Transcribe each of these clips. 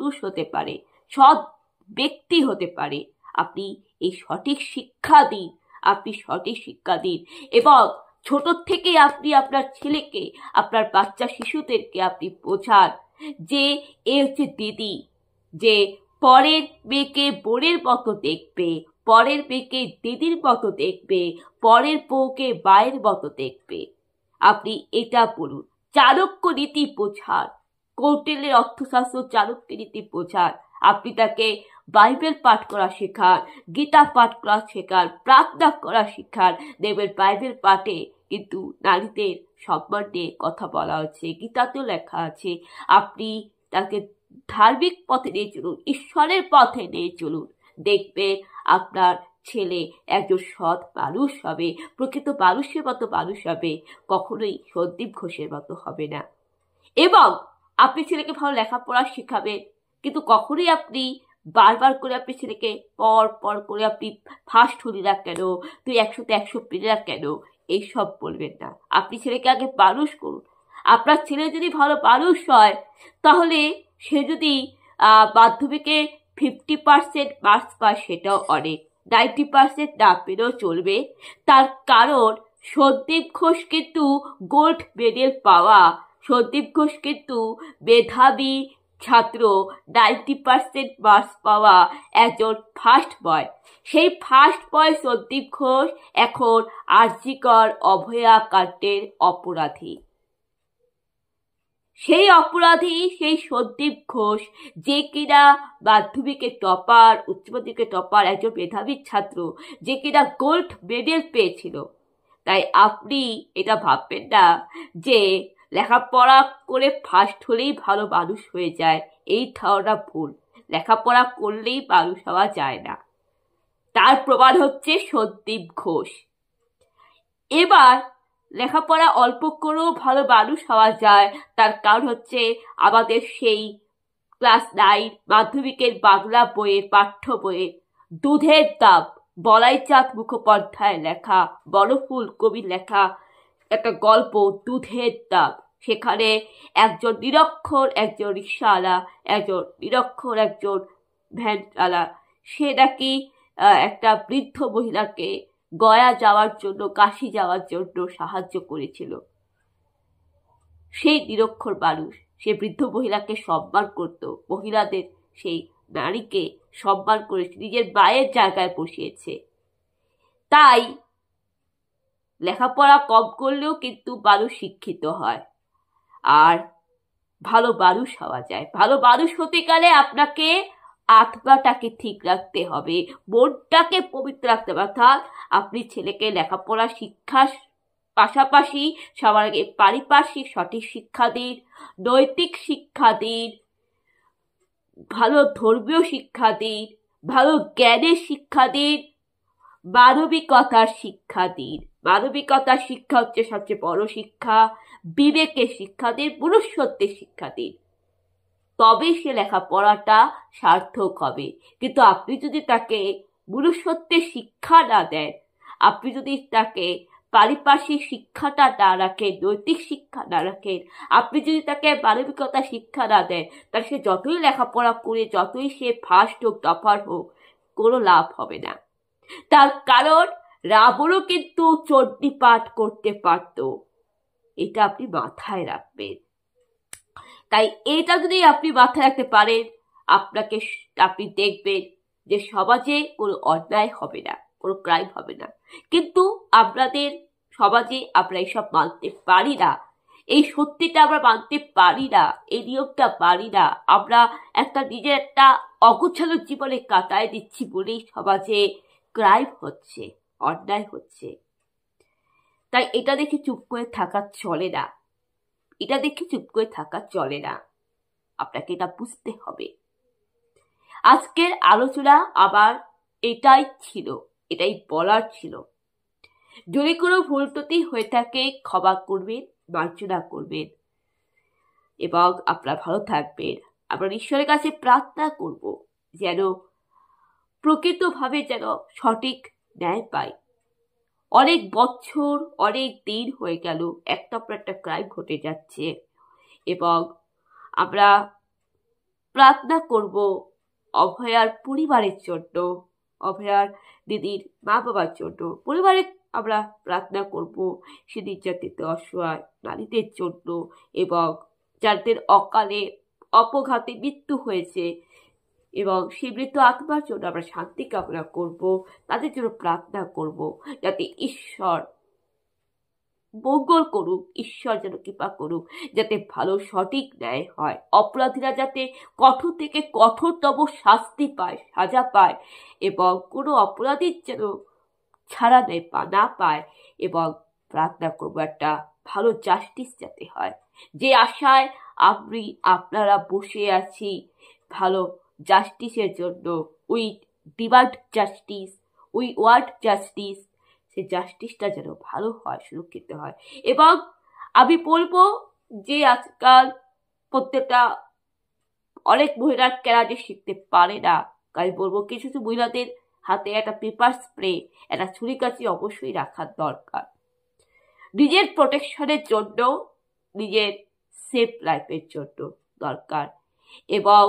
মানুষ হতে পারে, সৎ ব্যক্তি হতে পারে। আপনি এই সঠিক শিক্ষা দিন, আপনি সঠিক শিক্ষা দিন এবং ছোট থেকে আপনি আপনার ছেলেকে, আপনার বাচ্চা শিশুদেরকে আপনি বোঝান যে এ হচ্ছে দিদি, যে পরের মেয়েকে বোনের মতো দেখবে, পরের মেয়েকে দিদির মতো দেখবে, পরের বউকে মায়ের মতো দেখবে। আপনি এটা বলুন। চাণক্য নীতি বোঝান, কৌটিল্যের অর্থশাস্ত্র চাণক্য নীতি বোঝান। আপনি তাকে বাইবেল পাঠ করা শেখান, গীতা পাঠ করা শেখান, প্রার্থনা করা শেখান। দেখবেন বাইবেল পাঠে কিন্তু নারীদের সম্মান নিয়ে কথা বলা হচ্ছে, গীতাতেও লেখা আছে। আপনি তাকে ধার্মিক পথে নিয়ে চলুন, ঈশ্বরের পথে নিয়ে চলুন। দেখবেন আপনার ছেলে একজন সৎ মানুষ হবে, প্রকৃত মানুষের মতো মানুষ হবে, কখনোই সন্দীপ ঘোষের মতো হবে না। এবং আপনি ছেলেকে ভালো লেখাপড়া শেখাবেন, কিন্তু কখনোই আপনি বারবার করে আপনি ছেলেকে পর পর করে আপনি ফার্স্ট হলি না কেন, তুই 100তে 100 পেলে না কেন, এইসব বলবেন না। আপনি ছেলেকে আগে মানুষ করুন। আপনার ছেলে যদি ভালো মানুষ হয়, তাহলে সে যদি মাধ্যমিকে 50% মার্কস পায় সেটাও অনেক, 90% না পেলেও চলবে। তার কারণ সন্দীপ ঘোষ কিন্তু গোল্ড মেডেল পাওয়া, সন্দীপ ঘোষ কিন্তু মেধাবী ছাত্র, 90% মার্কস পাওয়া একজন ফার্স্ট বয়। সেই ফার্স্ট বয় সন্দীপ ঘোষ এখন আরজিকর অভয়া কাণ্ডের অপরাধী। সেই অপরাধী সেই সন্দীপ ঘোষ, যে কিনা মাধ্যমিকে টপার, উচ্চ মাধ্যমিকে টপার, একজন মেধাবী ছাত্র, যে কিনা গোল্ড মেডেল পেয়েছিল। তাই আপনি এটা ভাববেন না যে লেখাপড়া করে ফার্স্ট হলেই ভালো মানুষ হয়ে যায়, এই ধারণা ভুল। লেখাপড়া করলেই মানুষ হওয়া যায় না, তার প্রমাণ হচ্ছে সন্দীপ ঘোষ। এবার লেখাপড়া অল্প করেও ভালো মানুষ হওয়া যায়, তার কারণ হচ্ছে আমাদের সেই ক্লাস 9 মাধ্যমিকের বাংলা বইয়ের পাঠ্য বইয়ের দুধের দাম, বলাইচাঁদ মুখোপাধ্যায় লেখা, বনফুল কবির লেখা একটা গল্প দুধের দাম। সেখানে একজন নিরক্ষর, একজন রিক্সাওয়ালা, একজন নিরক্ষর, একজন ভ্যানওয়ালা, সে নাকি একটা বৃদ্ধ মহিলাকে গয়া যাওয়ার জন্য, কাশি যাওয়ার জন্য সাহায্য করেছিল। সেই নিরক্ষর মানুষ সে বৃদ্ধ মহিলাকে সম্মান করত, মহিলাদের সেই নারীকে সম্মান করেছে, নিজের মায়ের জায়গায় বসিয়েছে। তাই লেখাপড়া কম করলেও কিন্তু মানুষ শিক্ষিত হয় আর ভালো মানুষ হওয়া যায়। ভালো মানুষ হতে গেলে আপনাকে আত্মাটাকে ঠিক রাখতে হবে, মনটাকে পবিত্র রাখতে হবে। অর্থাৎ আপনি ছেলেকে লেখাপড়া শিক্ষার পাশাপাশি সবার আগে পারিপার্শ্বিক সঠিক শিক্ষা দিন, নৈতিক শিক্ষা দিন, ভালো ধর্মীয় শিক্ষা দিন, ভালো জ্ঞানের শিক্ষা দিন, মানবিকতার শিক্ষা দিন। মানবিকতার শিক্ষা হচ্ছে সবচেয়ে বড় শিক্ষা। বিবেকের শিক্ষা দিন, মনুষ্যত্বের শিক্ষা দিন, তবে সে লেখাপড়াটা সার্থক হবে। কিন্তু আপনি যদি তাকে মনুষ্যত্বের শিক্ষা না দেন, আপনি যদি তাকে পারিপার্শ্বিক শিক্ষাটা না রাখেন, নৈতিক শিক্ষা না রাখেন, আপনি যদি তাকে মানবিকতা শিক্ষা না দেন, তাহলে সে যতই লেখাপড়া করে, যতই সে ফার্স্ট হোক, টপার হোক, কোনো লাভ হবে না। তার কারণ রাবণও কিন্তু চণ্ডী পাঠ করতে পারত, এটা আপনি মাথায় রাখবেন। তাই এটা যদি আপনি মাথায় রাখতে পারেন, আপনি দেখবেন যে সমাজে কোনো অন্যায় হবে না, কোনো ক্রাইম হবে না। কিন্তু আপনাদের সমাজে আমরা এইসব মানতে পারি না, এই সত্যিটা আমরা মানতে পারি না, এই নিয়মটা পারি না। আমরা নিজের একটা অগোছালো জীবনে কাটায় দিচ্ছি বলেই সমাজে ক্রাইম হচ্ছে, অন্যায় হচ্ছে। তাই এটা দেখে চুপ করে থাকা চলে না, এটা দেখে চুপ করে থাকা চলে না, আপনাকে এটা বুঝতে হবে। আজকের আলোচনা আবার এটাই ছিল, এটাই বলার ছিল। যদি কোনো ভুল ত্রুটি হয়ে থাকে ক্ষমা করবেন, মার্জনা করবেন এবং আপনারা ভালো থাকবেন। আমরা ঈশ্বরের কাছে প্রার্থনা করব যেন প্রকৃতভাবে যেন সঠিক ন্যায় পাই। অনেক বছর, অনেক দিন হয়ে গেল, একটা পর একটা ক্রাইম ঘটে যাচ্ছে এবং আমরা প্রার্থনা করব অভয়ার পরিবারের জন্য, অভয়ার দিদির মা বাবার জন্য, পরিবারের আমরা প্রার্থনা করব সে নির্যাতিত অসহায় নারীদের জন্য, এবং যাদের অকালে অপঘাতে মৃত্যু হয়েছে এবং সেই মৃত্যু আত্মার জন্য আমরা শান্তি কামনা করব, তাদের জন্য প্রার্থনা করব যাতে ঈশ্বর মঙ্গল করুক, ঈশ্বর যেন কৃপা করুক, যাতে ভালো সঠিক ন্যায় হয়, অপরাধীরা যাতে কঠোর থেকে কঠোরতম শাস্তি পায়, সাজা পায়, এবং কোনো অপরাধীর যেন ছাড়া নেয় না পায়। এবং প্রার্থনা করবো একটা ভালো জাস্টিস যাতে হয়, যে আশায় আপনারা বসে আছি ভালো জাস্টিসের জন্য। We demand justice, we want justice. সেই জাস্টিসটা যেন ভালো হয়, সুরক্ষিত হয়। এবং আমি বলবো যে আজকাল প্রত্যেকটা অনেক মহিলা ক্যারাটে শিখতে পারে না, আমি বলবো কিছু কিছু মহিলাদের হাতে একটা পেপার স্প্রে, একটা ছুরিকাছি অবশ্যই রাখার দরকার, নিজের প্রোটেকশনের জন্য, নিজের সেফ লাইফের জন্য দরকার। এবং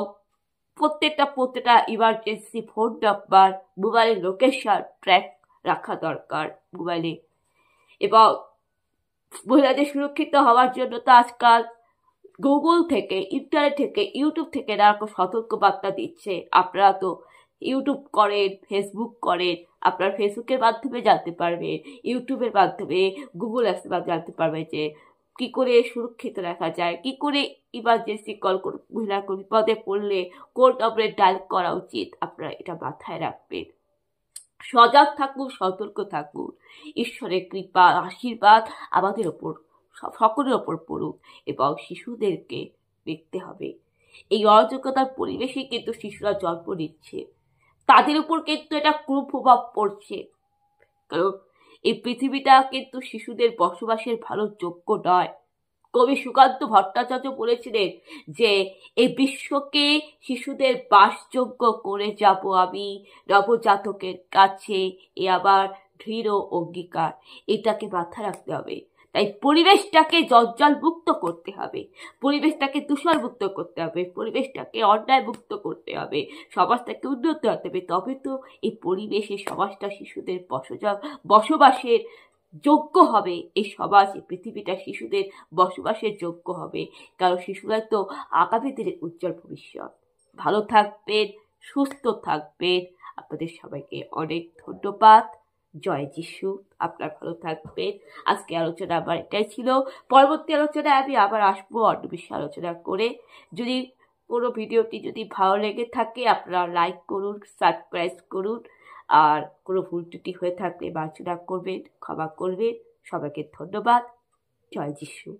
প্রত্যেকটা ইমার্জেন্সি ফোন নাম্বার, মোবাইলের লোকেশন ট্র্যাক রাখা দরকার মোবাইলে। এবং মহিলাদের সুরক্ষিত হওয়ার জন্য তো আজকাল গুগল থেকে, ইন্টারনেট থেকে, ইউটিউব থেকে নানা সতর্ক বার্তা দিচ্ছে। আপনারা তো ইউটিউব করেন, ফেসবুক করেন, আপনার ফেসবুকের মাধ্যমে জানতে পারবেন, ইউটিউবের মাধ্যমে, গুগল অ্যাপসের মাধ্যমে জানতে পারবেন যে কি করে সুরক্ষিত রাখা যায়, কি করে ইমার্জেন্সি কল করে মহিলা বিপদে পড়লে কোন নম্বরে ডায়াল করা উচিত। আপনারা এটা মাথায় রাখবেন, সজাগ থাকুন, সতর্ক থাকুন। ঈশ্বরের কৃপা আশীর্বাদ আমাদের ওপর, সকলের ওপর পড়ুক। এবং শিশুদেরকে দেখতে হবে, এই অরাজকতার পরিবেশে কিন্তু শিশুরা জন্ম নিচ্ছে, তাদের উপর কিন্তু এটা কুপ্রভাব পড়ছে। কারণ এই পৃথিবীটা কিন্তু শিশুদের বসবাসের ভালো যোগ্য নয়। কবি সুকান্ত ভট্টাচার্য বলেছিলেন যে এই বিশ্বকে শিশুদের বাসযোগ্য করে যাব আমি নবজাতকের কাছে, এ আবার দৃঢ় অঙ্গীকার। এটাকে মাথায় রাখতে হবে। তাই পরিবেশটাকে জঞ্জাল মুক্ত করতে হবে, পরিবেশটাকে দূষণ মুক্ত করতে হবে, পরিবেশটাকে অন্যায় মুক্ত করতে হবে, সমাজটাকে উন্নত হতে হবে। তবে তো এই পরিবেশে সমাজটা শিশুদের বসবাসের যোগ্য হবে, এই সমাজ, এই পৃথিবীটা শিশুদের বসবাসের যোগ্য হবে। কারণ শিশুরা তো আগামী দিনের উজ্জ্বল ভবিষ্যৎ। ভালো থাকবেন, সুস্থ থাকবেন। আপনাদের সবাইকে অনেক ধন্যবাদ। জয় যিশু। আপনার ভালো থাকবেন। আজকে আলোচনা আমার এটাই ছিল। পরবর্তী আলোচনায় আমি আবার আসবো অন্য বিষয়ে আলোচনা করে। যদি কোনো ভিডিওটি যদি ভালো লেগে থাকে আপনারা লাইক করুন, সাবস্ক্রাইব করুন। আর কোনো ভুল ত্রুটি হয়ে থাকলে মার্জনা করবেন, ক্ষমা করবেন। সবাইকে ধন্যবাদ। জয় যিশু।